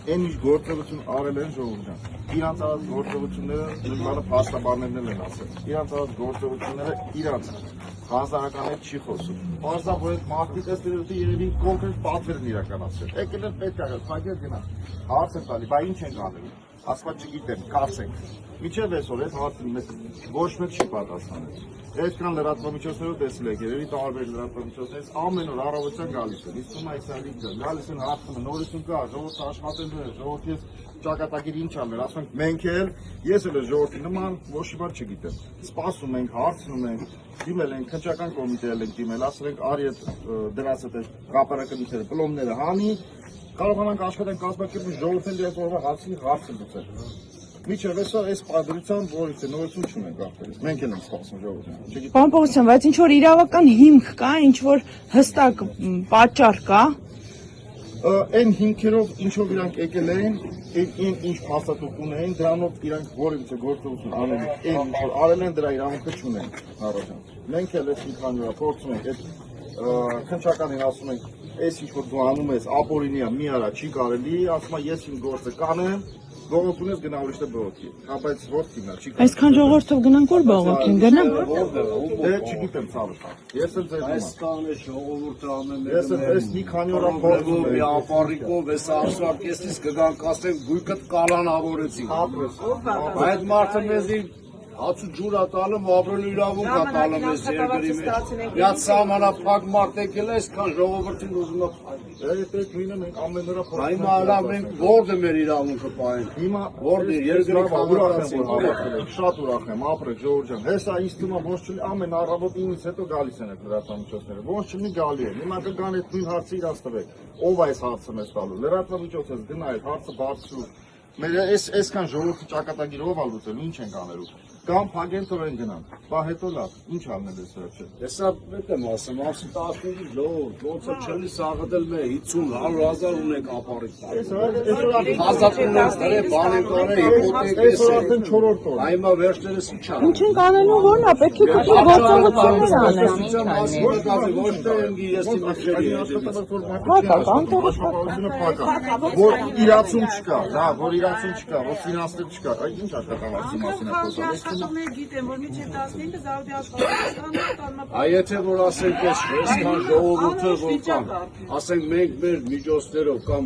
Այն ինչ գործողություն արել են ժողովուրդը։ Իրանց արած գործողությունները նույնիսկ փաստաբաններն են ասել։ Իրանց արած գործողությունները իրանց հանրահայտանիք չի խոսում։ Պարզապես այդ մարդիկ ըստ երևի կոնկրետ պատվեր են իրականացրել։ Եկել են պետք է փակել գնա։ Հարց է տալի, բայց ինչ են անելու։ Ասված չգիտեմ, կարծենք։ Միջև այսօր այդ հարցը մեզ ոչ մեկ չի պատասխանել։ Այսքան լրատվամիջոցներով տեսել եք, երևի տարբեր լրատվամիջոցներից ամեն օր առավոտյան գալիս են, իսկ այսալիկը գալիս են հարցնում, նորություն կա, ժողովուրդը աշխատելու է, ժողովուրդի ճակատագիր ինչ անել, ասում ենք մենք էլ, ես էլ ժողովրդի նման ոչ մի բան չգիտեմ։ Սպասում ենք, հարցնում ենք, դիմել ենք, քննչական կոմիտեել ենք դիմել, ասել ենք արի այդ դրանց այդ կապարակնիքները, պլոմները հանի, կարողանանք աշխատենք կազմակերպել ժողովրդին դրանց օրվա հարցը լուծել։ Միջև այսօր այս պատրությամբ որից է նորություն չունենք ախտերից։ Մենք էլ ենք սպասում ժողովրդին։ Պարոն Պողոսյան, բայց ինչ որ իրավական հիմք կա, ինչ որ հստակ պատճառ կա։ Այն հիմքերով ինչով իրանք եկել են, այն ինչ փաստաթուղթ ունեն, դրանով իրանք որևիցե գործողություն անելու, այն ինչ որ արել են դրա իրավունքը չունեն առաջան։ Մենք էլ այս մի քանի օր փորձում ենք այդ քննչականին ասում ենք, այս ինչ որ դու անում ես, ապօրինի է, մի արա, չի կարելի, ասում է ես իմ գործը կանեմ, բողոքունես գնա ուրիշ բողոքի, բայց որդին է, չի կարելի։ Այսքան ժողովրդով գնանք որ բողոքին գնամ։ Դե չգիտեմ ցավը։ Ես էլ ձեր Այսքան է ժողովուրդը ամեն Ես այս մի քանի օր փորձում եմ, ապարիկով, այս արշավկեսից կգանք ասենք գույքդ կալանավորեցին։ Այդ մարդը մեզի հացու ջուր է տալում, ապրելու իրավունք է տալում այս երկրի մեջ։ Միած սահմանափակ մարդ եկել է, այսքան ժողովրդին ուզում է փայլի։ Այդ նույնը մենք ամեն օր փորձում ենք։ Հիմա հələ մենք ո՞րդ է մեր իրավունքը պահեն։ Հիմա ո՞րդ է երկրի քաղաքացին։ Շատ ուրախ եմ, ապրեք Ժողովուրդ ջան։ Հեսա ինձ թվում է ոչ չլի ամեն առավոտ 9-ից հետո գալիս են այդ լրատվամիջոցները։ Ոչ չլի գալի են։ Հիմա կգան այդ նույն հարցը իրաց տվեք։ Ով է այս հարցը մեզ տալու։ Լրատվամիջոցից գնա այդ հարցը բարձրու։ Մեր այսքան ժողովրդի ճակատագիրով ա լուծել, ինչ ենք անելու։ Կամ փագեն թողեն գնան։ Բա հետո լավ, ինչ անել է սա չէ։ Հեսա պետք եմ ասեմ, ասի 15 ժողովուրդ, ոնց է չլի սաղդել մեր 50-100,000 ունենք ապարիկ։ Ազատ ունենք դրե բան են կարել, հիպոթեկ է։ Այսօր արդեն 4-րդ օրն։ Հիմա վերջներս ինչ ա։ Ինչ ենք անելու որն է, պետք է քիչ գործողություններ անել։ Ոչ թե ընկի ես իմ ախերի որ իրացում չկա, հա, որ իրացում չկա, որ ֆինանսներ չկա, այ ինչ աշխատանքի մասին է խոսքը։ Աշխատողներ գիտեն, որ մինչև 15-ը զավդի աշխատանք Այ եթե որ ասենք այսքան ժողովուրդը որ կան, ասենք մենք մեր միջոցներով կամ